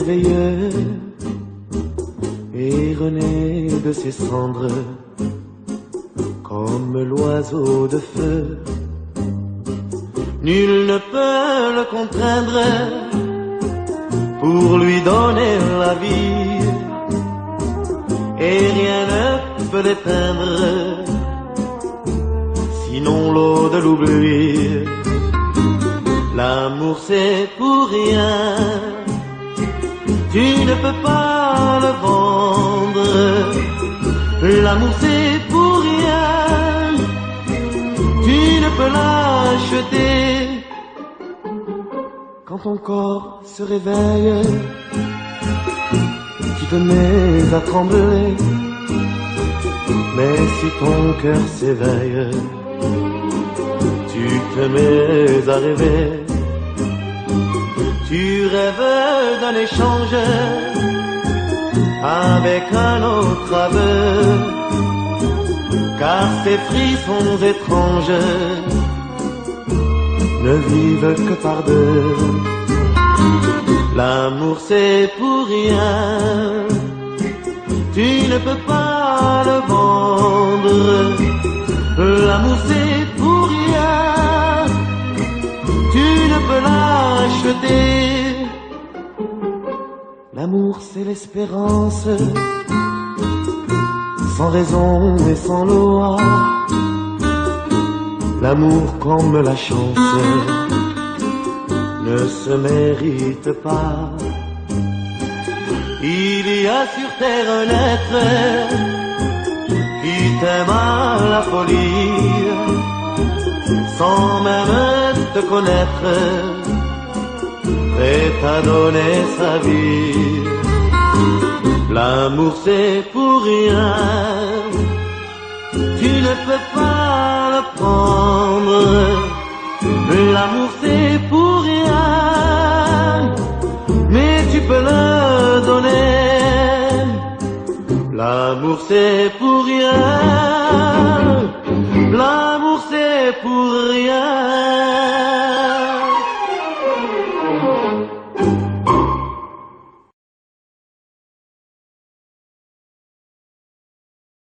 merveilleux et renaît de ses cendres comme l'oiseau de feu. Nul ne peut le contraindre pour lui donner la vie, et rien ne peut l'éteindre, sinon l'eau de l'oubli. L'amour c'est pour rien, tu ne peux pas le vendre. L'amour c'est pour rien, tu ne peux l'acheter. Quand ton corps se réveille, tu te mets à trembler, mais si ton cœur s'éveille, tu te mets à rêver. Tu rêves d'un échange avec un autre aveu, car ces frissons étranges ne vivent que par deux. L'amour c'est pour rien, tu ne peux pas le vendre. L'amour c'est pour rien, tu ne peux l'acheter. L'amour c'est l'espérance, sans raison et sans loi. L'amour comme la chance ne se mérite pas. Il y a sur terre un être qui t'aime à la folie, sans même te connaître, prêt à donner sa vie. L'amour c'est pour rien, tu ne peux pas le prendre. L'amour c'est pour rien, mais tu peux le donner. L'amour c'est pour rien, l'amour c'est pour rien.